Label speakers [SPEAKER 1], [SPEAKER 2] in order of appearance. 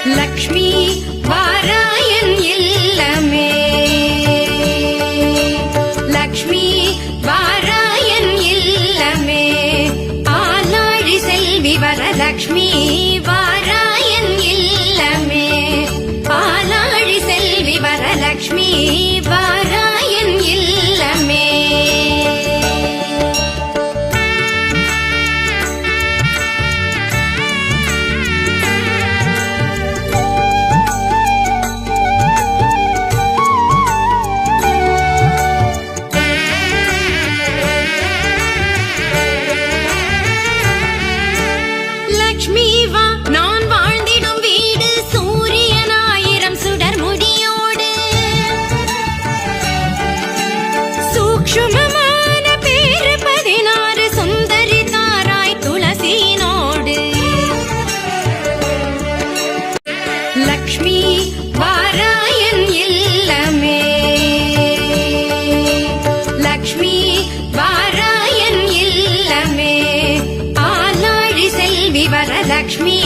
[SPEAKER 1] லக்ஷ்மி வாராயன் இல்லமே லக்ஷ்மி வாராயன் இல்லமே ஆலாழி செல்வி வரலக்ஷ்மி வாராயன் இல்லமே ஆலாழி செல்வி வரலக்ஷ்மி வாராயன் இல்லமே லக்ஷ்மி வா நான் வாழ்ந்திடும் வீடு சூரியன் 1000 சுடர் முடியோடு சூக்ஷ்மமான பேரு 16 சுந்தரி தாராய் துளசினோடு லக்ஷ்மி வாராயன் இல்லமே லக்ஷ்மி வாராயன் இல்லமே ஆலாழி செல்வி வரலக்ஷ்மி